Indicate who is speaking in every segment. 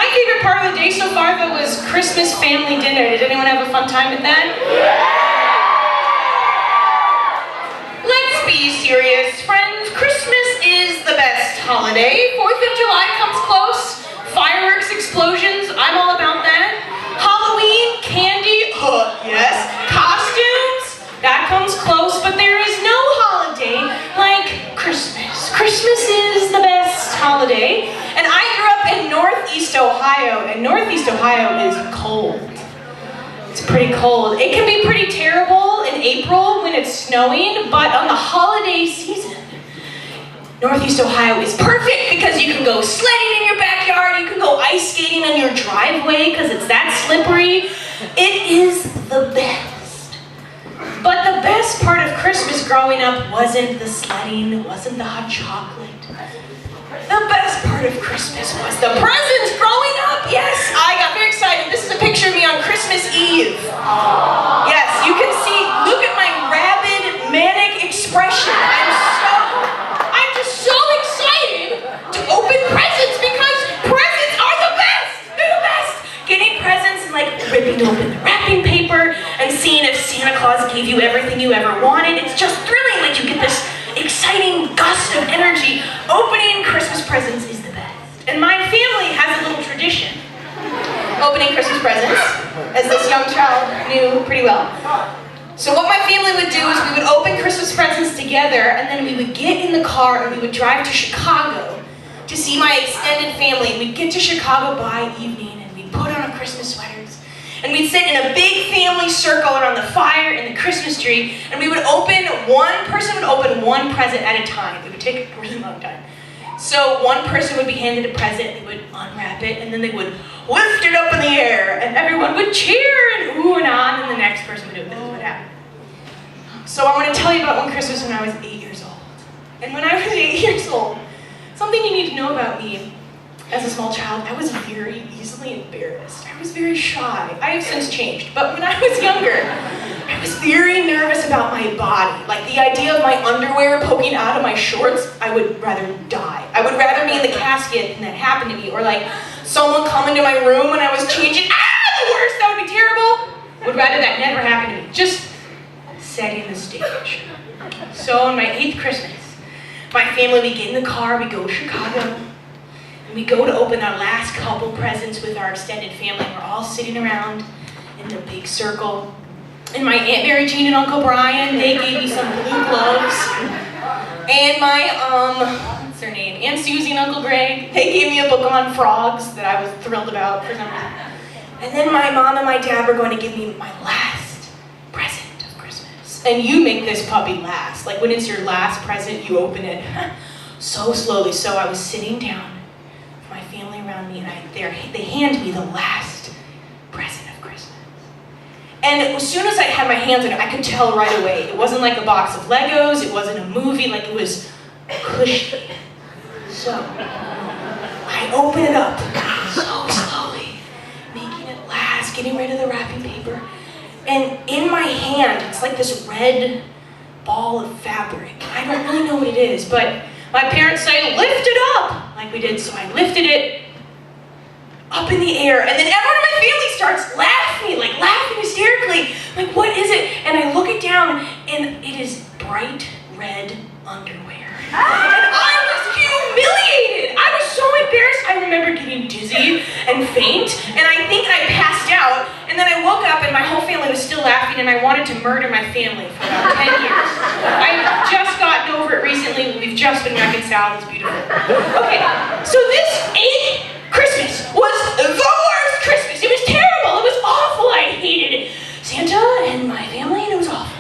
Speaker 1: My favorite part of the day so far, though, was Christmas family dinner. Did anyone have a fun time at that? Let's be serious, friends. Christmas is the best holiday. 4th of July comes close. Fireworks, explosions, I'm all about that. Halloween, candy, yes. Costumes, that comes close, but there is no holiday like Christmas. Christmas is the best holiday. And I grew up in Northeast Ohio, and Northeast Ohio is cold. It's pretty cold. It can be pretty terrible in April when it's snowing, but on the holiday season, Northeast Ohio is perfect because you can go sledding in your backyard, you can go ice skating on your driveway because it's that slippery. It is the best. But the best part of Christmas growing up wasn't the sledding, wasn't the hot chocolate. The best part of Christmas was the presents growing up. Yes, I got very excited. This is a picture of me on Christmas Eve. Yes, you can see, look at my rabid, manic expression. I'm just so excited to open presents because presents are the best. They're the best. Getting presents and like ripping open the wrapping paper and seeing if Santa Claus gave you everything you ever wanted. It's just thrilling. Like you get this exciting gust of energy. Opening Christmas presents is the best. And my family has a little tradition. Opening Christmas presents, as this young child knew pretty well. So what my family would do is we would open Christmas presents together, and then we would get in the car and we would drive to Chicago to see my extended family. We'd get to Chicago by evening and we'd put on our Christmas sweaters. And we'd sit in a big family circle around the fire and the Christmas tree, and we would one person would open one present at a time. It would take a really long time. So one person would be handed a present, they would unwrap it, and then they would lift it up in the air, and everyone would cheer and ooh and ah, and the next person would do it. This is what happened. So I want to tell you about one Christmas when I was 8 years old. And when I was 8 years old, something you need to know about me as a small child, I was very easily embarrassed. I was very shy. I have since changed, but when I was younger, I was very nervous about my body. Like the idea of my underwear poking out of my shorts, I would rather die. I would rather be in the casket than that happened to me, or like someone come into my room when I was changing, the worst, that would be terrible. Would rather that never happen to me. Just setting the stage. So on my 8th Christmas, my family, we get in the car, we go to Chicago, and we go to open our last couple presents with our extended family. We're all sitting around in the big circle. And my Aunt Mary Jean and Uncle Brian, they gave me some blue gloves. And my, what's their name? Aunt Susie and Uncle Greg, they gave me a book on frogs that I was thrilled about for some reason. And then my mom and my dad were going to give me my last present of Christmas. And you make this puppy last. Like when it's your last present, you open it so slowly. So I was sitting down with my family around me, and they hand me the last present of Christmas. And as soon as I had my hands on it, I could tell right away. It wasn't like a box of Legos, it wasn't a movie, like it was cushy. So I open it up so slowly, making it last, getting rid of the wrapping paper. And in my hand, it's like this red ball of fabric. I don't really know what it is, but my parents say, lift it up, like we did. So I lifted it up in the air, and then everyone in my family starts laughing hysterically. Like, what is it? And I look it down, and it is bright red underwear. And I was humiliated. I was so embarrassed. I remember getting dizzy and faint, and I think I passed out, and then I woke up, and my whole family was still laughing, and I wanted to murder my family for about 10 years. I've just gotten over it recently. We've just been reconciled. It's beautiful. Okay, so this 8th Christmas was the worst Christmas. It was terrible. It was awful. I hated Santa and my family, and it was awful.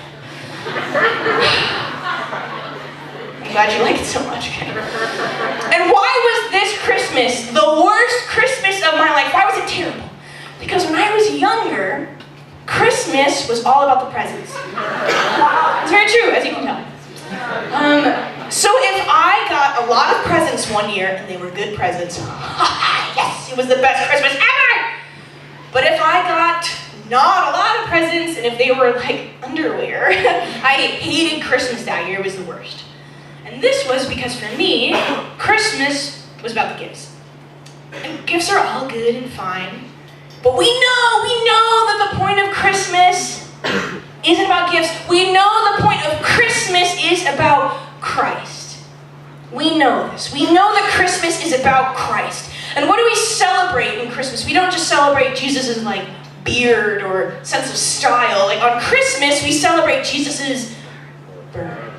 Speaker 1: I'm glad you like it so much. Okay. And why was this Christmas the worst Christmas of my life? Why was it terrible? Because when I was younger, Christmas was all about the presents. It's very true, as you can tell. So if I got a lot of presents one year, and they were good presents, yes, it was the best Christmas ever! But if I got not a lot of presents, and if they were like underwear, I hated Christmas that year. It was the worst. And this was because for me, Christmas was about the gifts. And gifts are all good and fine. But we know that the point of Christmas isn't about gifts. We know the point of Christmas is about Christ. We know this. We know that Christmas is about Christ. And what do we celebrate in Christmas? We don't just celebrate Jesus' beard or sense of style. On Christmas, we celebrate Jesus' birth.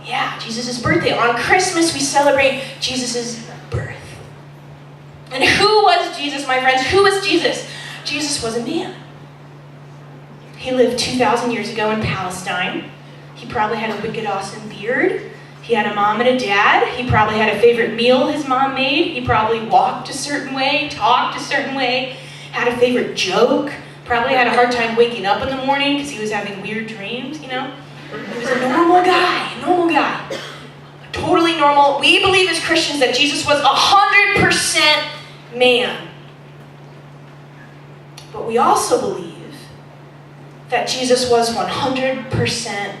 Speaker 1: Yeah, Jesus' birthday. On Christmas, we celebrate Jesus' birth. And who was Jesus, my friends? Who was Jesus? Jesus was a man. He lived 2,000 years ago in Palestine. He probably had a wicked, awesome beard. He had a mom and a dad. He probably had a favorite meal his mom made. He probably walked a certain way, talked a certain way, had a favorite joke. Probably had a hard time waking up in the morning because he was having weird dreams, He was a normal guy. Totally normal. We believe as Christians that Jesus was 100% man. But we also believe that Jesus was 100%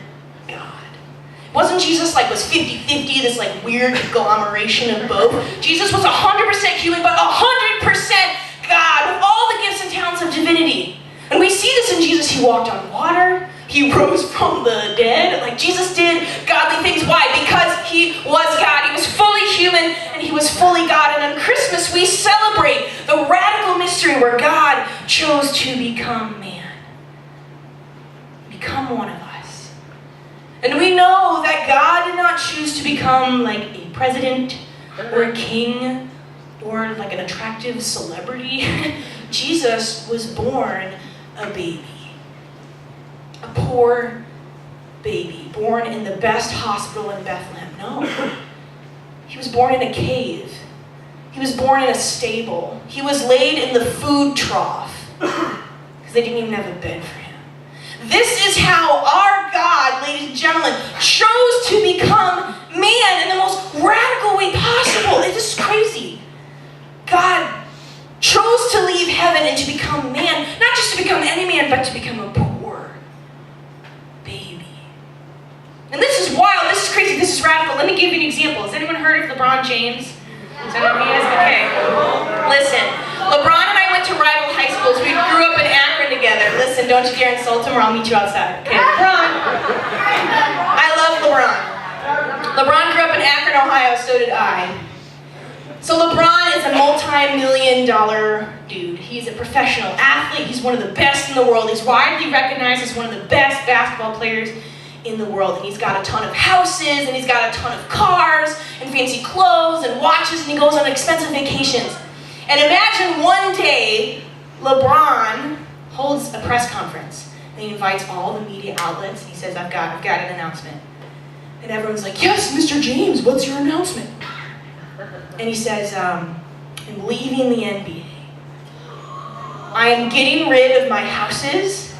Speaker 1: God. Wasn't Jesus was 50-50, this weird conglomeration of both? Jesus was 100% human, but 100% God, with all the gifts and talents of divinity. And we see this in Jesus. He walked on water. He rose from the dead. Jesus did godly things. Why? Because he was God. He was fully human and he was fully God. And on Christmas, we celebrate the radical mystery where God chose to become man. Become one of us. And we know that God did not choose to become a president or a king or an attractive celebrity. Jesus was born a baby. A poor baby, born in the best hospital in Bethlehem. No. He was born in a cave. He was born in a stable. He was laid in the food trough because they didn't even have a bed for him. This is how our God, ladies and gentlemen, chose to become man in the most radical way possible. This is crazy. God chose to leave heaven and to become man, not just to become any man, but to become a poor baby. And this is wild, this is crazy, this is radical. Let me give you an example. Has anyone heard of LeBron James? Is that who he is? Okay. Listen, LeBron and I went to rival high schools. We grew up in Akron together. Listen, don't you dare insult him or I'll meet you outside. Okay, LeBron. I love LeBron. LeBron grew up in Akron, Ohio, so did I. So LeBron is a multi-million-dollar dude. He's a professional athlete. He's one of the best in the world. He's widely recognized as one of the best basketball players in the world. And he's got a ton of houses, and he's got a ton of cars, and fancy clothes, and watches, and he goes on expensive vacations. And imagine one day, LeBron holds a press conference, and he invites all the media outlets, and he says, I've got an announcement. And everyone's like, yes, Mr. James, what's your announcement? And he says, I'm leaving the NBA. I am getting rid of my houses,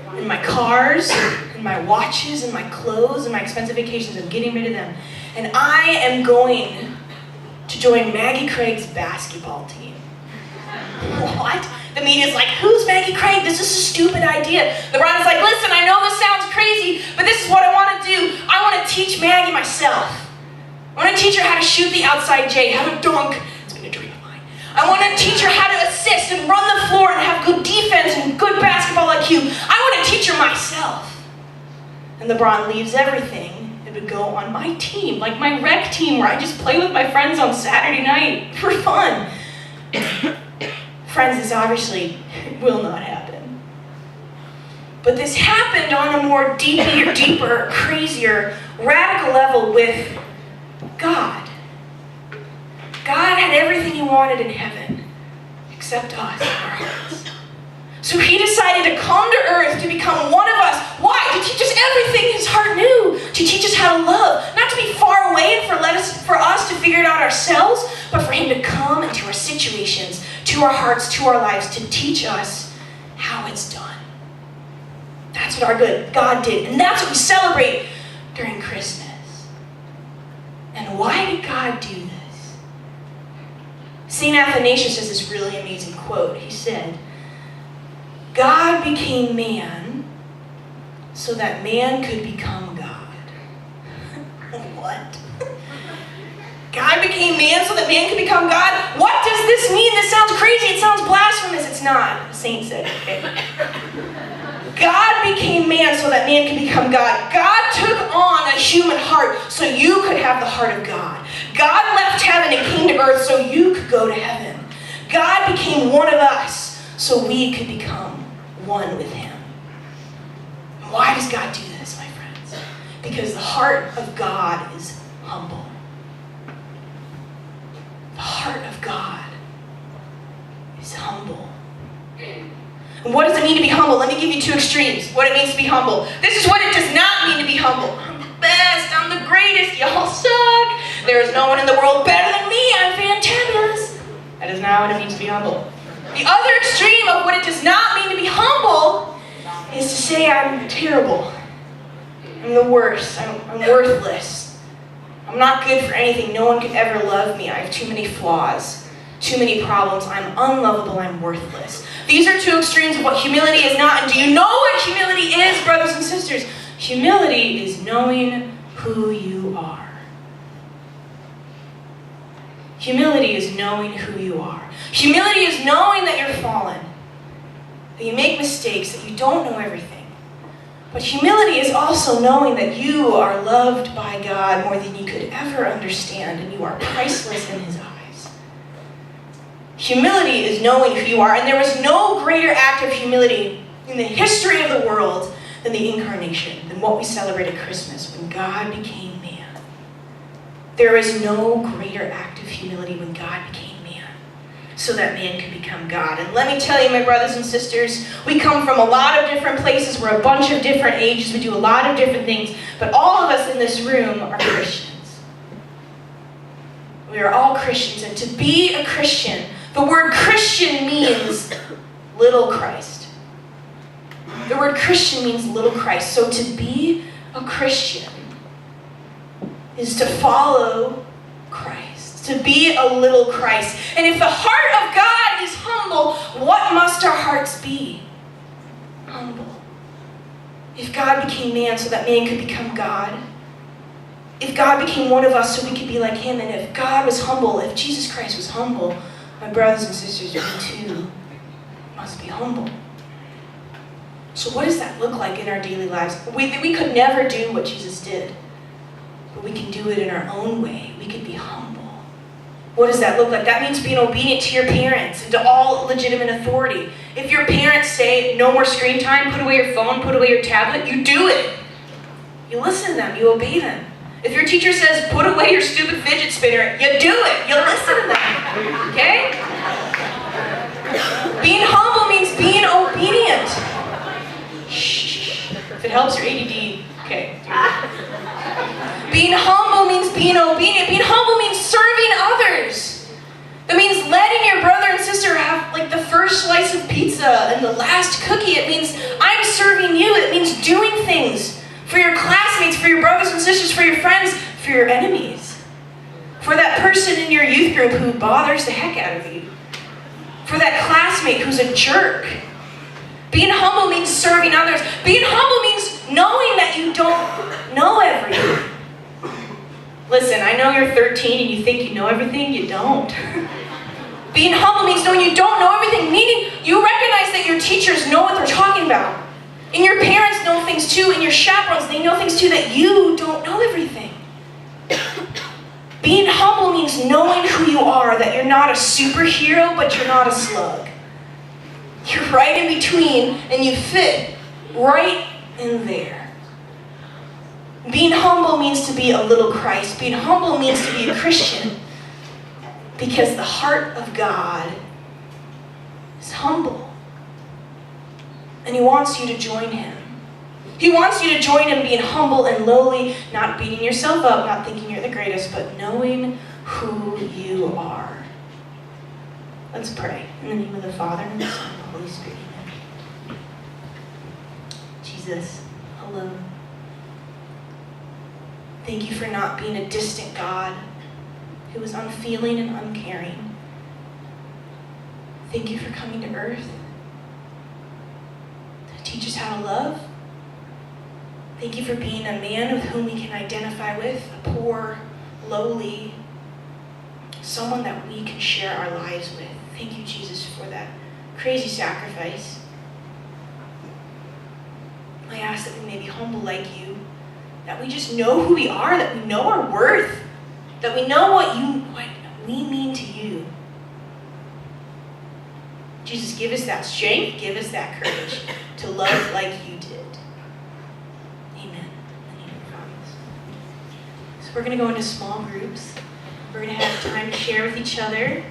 Speaker 1: and my cars, and my watches, and my clothes, and my expensive vacations. I'm getting rid of them. And I am going to join Maggie Craig's basketball team. What? The media's like, who's Maggie Craig? This is a stupid idea. LeBron is like, listen, I know this sounds crazy, but this is what I want to do. I want to teach Maggie myself. I want to teach her how to shoot the outside J, how to dunk. It's been a dream of mine. I want to teach her how to assist and run the floor and have good defense and good basketball IQ. I want to teach her myself. And LeBron leaves everything and would go on my team, like my rec team where I just play with my friends on Saturday night for fun. Friends, this obviously will not happen. But this happened on a more deeper, crazier, radical level with God. God had everything he wanted in heaven, except us in our hearts. So he decided to come to earth to become one of us. Why? To teach us everything his heart knew. To teach us how to love. Not to be far away and for us to figure it out ourselves, but for him to come into our situations, to our hearts, to our lives, to teach us how it's done. That's what our good God did. And that's what we celebrate during Christmas. And why did God do this? St. Athanasius says this really amazing quote. He said, God became man so that man could become God. What? God became man so that man could become God? What does this mean? This sounds crazy. It sounds blasphemous. It's not. The saint said, okay? God became man so that man could become God. God took on a human heart so you could have the heart of God. God left heaven and came to earth so you could go to heaven. God became one of us so we could become one with him. Why does God do this, my friends? Because the heart of God is humble. The heart of God is humble. And what does it mean to be humble? Let me give you two extremes. What it means to be humble. This is what it does not mean to be humble. I'm the best. I'm the greatest. Y'all suck. There is no one in the world better than me. I'm fantabulous. That is not what it means to be humble. The other extreme of what it does not mean to be humble is to say I'm terrible. I'm the worst. I'm worthless. I'm not good for anything. No one could ever love me. I have too many flaws, too many problems. I'm unlovable. I'm worthless. These are two extremes of what humility is not. And do you know what humility is, brothers and sisters? Humility is knowing who you are. Humility is knowing who you are. Humility is knowing that you're fallen, that you make mistakes, that you don't know everything. But humility is also knowing that you are loved by God more than you could ever understand, and you are priceless in his eyes. Humility is knowing who you are, and there was no greater act of humility in the history of the world than the incarnation, than what we celebrate at Christmas, when God became man. There is no greater act of humility when God became man, so that man could become God. And let me tell you, my brothers and sisters, we come from a lot of different places. We're a bunch of different ages. We do a lot of different things. But all of us in this room are Christians. We are all Christians. And to be a Christian, the word Christian means little Christ. The word Christian means little Christ. So to be a Christian is to follow Christ, to be a little Christ. And if the heart of God is humble, what must our hearts be? Humble. If God became man so that man could become God, if God became one of us so we could be like him, and if God was humble, if Jesus Christ was humble, my brothers and sisters, we too must be humble. So what does that look like in our daily lives? We could never do what Jesus did, but we can do it in our own way. We can be humble. What does that look like? That means being obedient to your parents and to all legitimate authority. If your parents say, no more screen time, put away your phone, put away your tablet, you do it. You listen to them, you obey them. If your teacher says, put away your stupid fidget spinner, you do it. You listen to them. Okay? Being humble means being obedient. Shh. If it helps your ADD, okay. Being humble means being obedient. Being humble means serving others. That means letting your brother and sister have like the first slice of pizza and the last cookie. It means I'm serving you. It means doing things for your classmates, for your brothers and sisters, for your friends, for your enemies. For that person in your youth group who bothers the heck out of you. For that classmate who's a jerk. Being humble means serving others. Being humble means knowing that you don't know everything. Listen, I know you're 13 and you think you know everything. You don't. Being humble means knowing you don't know everything, meaning you recognize that your teachers know what they're talking about. And your parents know things too, and your chaperones, they know things too, that you don't know everything. Being humble means knowing who you are, that you're not a superhero, but you're not a slug. You're right in between, and you fit right in there. Being humble means to be a little Christ. Being humble means to be a Christian, because the heart of God is humble. And he wants you to join him. He wants you to join him being humble and lowly, not beating yourself up, not thinking you're the greatest, but knowing who you are. Let's pray. In the name of the Father, and the Son, and the Holy Spirit. Amen. Jesus, hello. Thank you for not being a distant God who is unfeeling and uncaring. Thank you for coming to earth. Teach us how to love. Thank you for being a man with whom we can identify with, a poor, lowly, someone that we can share our lives with. Thank you, Jesus, for that crazy sacrifice. I ask that we may be humble like you, that we just know who we are, that we know our worth, that we know what we mean to you. Jesus, give us that strength, give us that courage to love like you did. Amen. So we're going to go into small groups. We're going to have time to share with each other.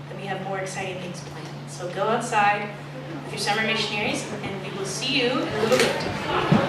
Speaker 1: And we have more exciting things planned. So go outside with your summer missionaries, and we will see you in a little bit.